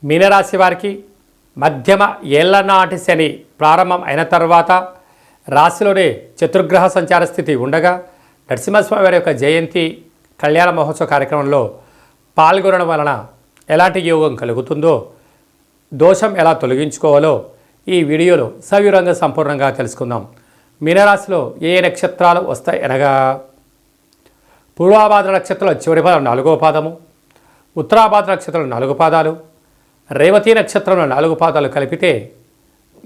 మీనరాశి వారికి మధ్యమ ఏళ్లనాటి శని ప్రారంభం అయిన తర్వాత రాశిలోనే చతుర్గ్రహ సంచార స్థితి ఉండగా నరసింహస్వామి వారి యొక్క జయంతి కళ్యాణ మహోత్సవ కార్యక్రమంలో పాల్గొనడం వలన ఎలాంటి యోగం కలుగుతుందో, దోషం ఎలా తొలగించుకోవాలో ఈ వీడియోలో సవివరంగా సంపూర్ణంగా తెలుసుకుందాం. మీనరాశిలో ఏ నక్షత్రాలు వస్తాయి అనగా పూర్వాభాద్ర నక్షత్రం చివరి పాదం 4వ పాదము, ఉత్తరాభాద్ర నక్షత్రం 4 పాదాలు, రేవతి నక్షత్రంలో 4 పాదాలు కలిపితే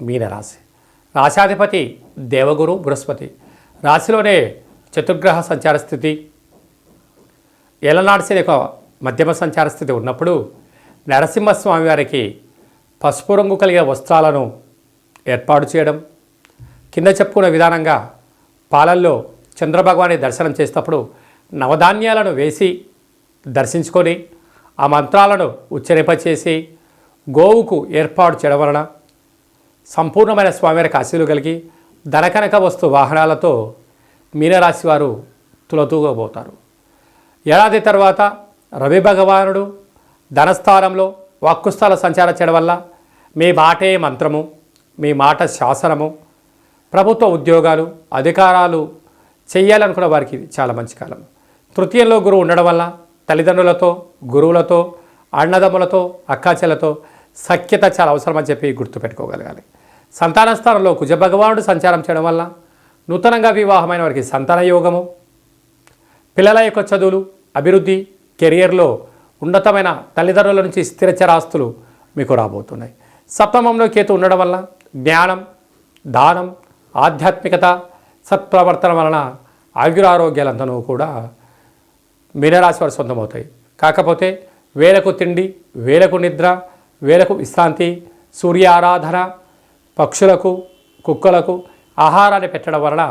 మీనరాశి. రాశాధిపతి దేవగురు బృహస్పతి. రాశిలోనే చతుర్గ్రహ సంచార స్థితి, ఏలనాటి శని యొక్క మధ్యమ సంచార స్థితి ఉన్నప్పుడు నరసింహస్వామి వారికి పసుపు రంగు కలిగిన వస్త్రాలను ఏర్పాటు చేయడం, కింద చెప్పుకున్న విధానంగా పాలల్లో చంద్రభగవాని దర్శనం చేసేటప్పుడు నవధాన్యాలను వేసి దర్శించుకొని ఆ మంత్రాలను ఉచ్చరింపచేసి గోవుకు ఏర్పాటు చేయడం వలన సంపూర్ణమైన స్వామివారికి ఆశీలు కలిగి ధనకనక వస్తు వాహనాలతో మీనరాశి వారు తులతూగబోతారు. ఏడాది తర్వాత రవి భగవానుడు ధనస్థానంలో వాక్కుస్థల సంచారం చేయడం వల్ల మీ మాటే మంత్రము, మీ మాట శాసనము, ప్రభుత్వ ఉద్యోగాలు అధికారాలు చెయ్యాలనుకున్న వారికి చాలా మంచి కాలం. తృతీయంలో గురువు ఉండడం వల్ల తల్లిదండ్రులతో, గురువులతో, అన్నదమ్ములతో, అక్కాచెలతో సఖ్యత చాలా అవసరమని చెప్పి గుర్తుపెట్టుకోగలగాలి. సంతాన స్థానంలో కుజభగవానుడు సంచారం చేయడం వల్ల నూతనంగా వివాహమైన వారికి సంతాన యోగము, పిల్లల యొక్క చదువులు, అభివృద్ధి, కెరియర్లో ఉన్నతమైన తల్లిదండ్రుల నుంచి స్థిరచరాస్తులు మీకు రాబోతున్నాయి. సప్తమంలో కేతు ఉండడం వల్ల జ్ఞానం, దానం, ఆధ్యాత్మికత, సత్ప్రవర్తన వలన ఆయురారోగ్యాలంతనూ కూడా మీనరాశి వారు సొంతమవుతాయి. కాకపోతే వేలకు తిండి, వేలకు నిద్ర, వేలకు విశ్రాంతి, సూర్య ఆరాధన, పక్షులకు, కుక్కలకు ఆహారాన్ని పెట్టడం వలన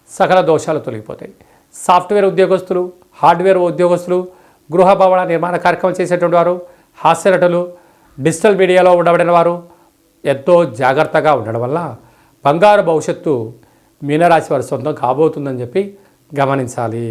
సకల దోషాలు తొలగిపోతాయి. సాఫ్ట్వేర్ ఉద్యోగస్తులు, హార్డ్వేర్ ఉద్యోగస్తులు, గృహ భవన నిర్మాణ కార్యక్రమం చేసేటువంటి వారు, హాస్యనటులు, డిజిటల్ మీడియాలో ఉండబడిన వారు ఎంతో జాగ్రత్తగా ఉండడం వల్ల బంగారు భవిష్యత్తు మీనరాశి వారి సొంతం కాబోతుందని చెప్పి గమనించాలి.